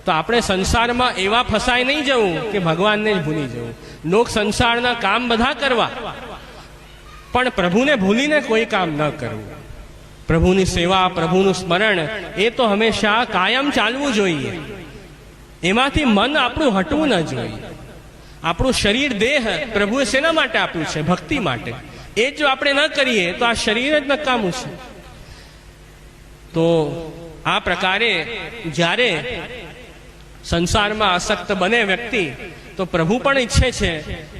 તો આપણે સંસારમાં એવા ફસાઈ નહીં જવું કે ભગવાનને જ ભૂલી જવું. લોક સંસારના કામ બધા કરવા, પણ પ્રભુને ભૂલીને કોઈ કામ ન કરવું. પ્રભુની સેવા, પ્રભુનું સ્મરણ એ તો હંમેશા કાયમ ચાલવું જોઈએ. એમાંથી મન આપણું હટવું ન જોઈએ. આપણું શરીર, દેહ પ્રભુએ શેના માટે આપ્યું છે? ભક્તિ માટે. એ જો આપણે ન કરીએ તો આ શરીર જ નકામું છે. તો આ પ્રકારે જ્યારે સંસારમાં આસક્ત બને વ્યક્તિ, તો પ્રભુ પણ ઈચ્છે છે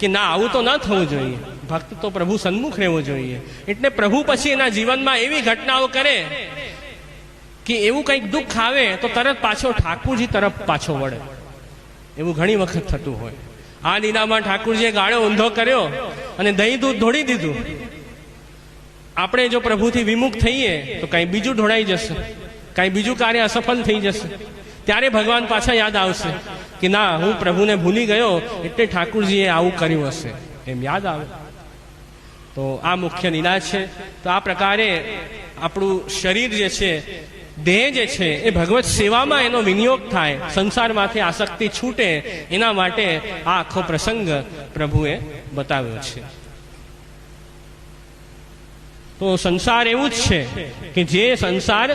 કે ના, આવું તો ન થવું જોઈએ. ભક્ત તો પ્રભુ સન્મુખ રહેવો જોઈએ. એટલે પ્રભુ પછી એના જીવનમાં એવી ઘટનાઓ કરે કે એવું કંઈક દુઃખ આવે તો તરત પાછો ઠાકુરજી તરફ પાછો વળે. એવું ઘણી વખત થતું હોય. આ લીલામાં ઠાકુરજીએ ગાળો ઊંધો કર્યો અને દહીં દૂધ ઢોળી દીધું. આપણે જો પ્રભુથી વિમુખ થઈએ તો કંઈ બીજું ઢોળાઈ જશે, કંઈ બીજું કાર્ય અસફળ થઈ જશે. ત્યારે ભગવાન પાછા યાદ આવશે કે ના, હું પ્રભુને ભૂલી ગયો એટલે ઠાકુરજીએ આવું કર્યું હશે, એમ યાદ આવે. તો આ મુખ્ય લીલા છે. તો આ પ્રકારે આપણું શરીર જે છે, દેહ જે છે, એ ભગવત સેવામાં એનો વિનિયોગ થાય, સંસારમાંથી આસક્તિ છૂટે, એના માટે આ આખો પ્રસંગ પ્રભુએ બતાવ્યો છે. તો સંસાર એવું જ છે કે જે સંસાર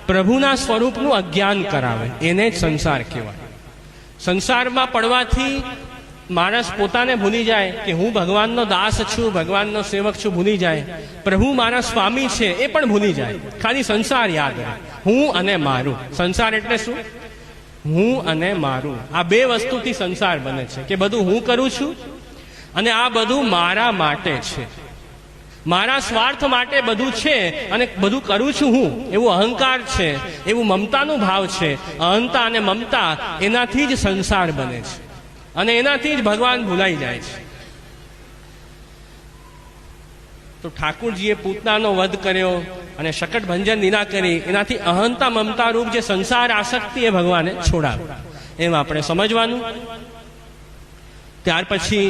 પ્રભુના સ્વરૂપનું અજ્ઞાન કરાવે, એને જ સંસાર કહેવાય. સંસારમાં પડવાથી માણસ પોતાને ભૂલી જાય કે હું ભગવાનનો દાસ છું, ભગવાનનો સેવક છું, ભૂલી જાય. પ્રભુ મારા સ્વામી છે એ પણ ભૂલી જાય. ખાલી સંસાર યાદ રહે, હું અને મારું. સંસાર એટલે શું? હું અને મારું. આ બે વસ્તુથી સંસાર બને છે કે બધું હું કરું છું અને આ બધું મારા માટે છે, મારા સ્વાર્થ માટે બધું છે અને બધું કરું છું હું. એવું અહંકાર છે, એવું મમતાનો ભાવ છે. અહંતા અને મમતા, એનાથી જ સંસાર બને છે અને એનાથી જ ભગવાન ભૂલાઈ જાય છે. તો ઠાકુરજીએ પૂતનાનો વધ કર્યો અને શકટ ભંજન લીલા કરી, એનાથી અહંતા મમતા રૂપ જે સંસાર આસક્તિ એ ભગવાને છોડાવી, એમ આપણે સમજવાનું. ત્યાર પછી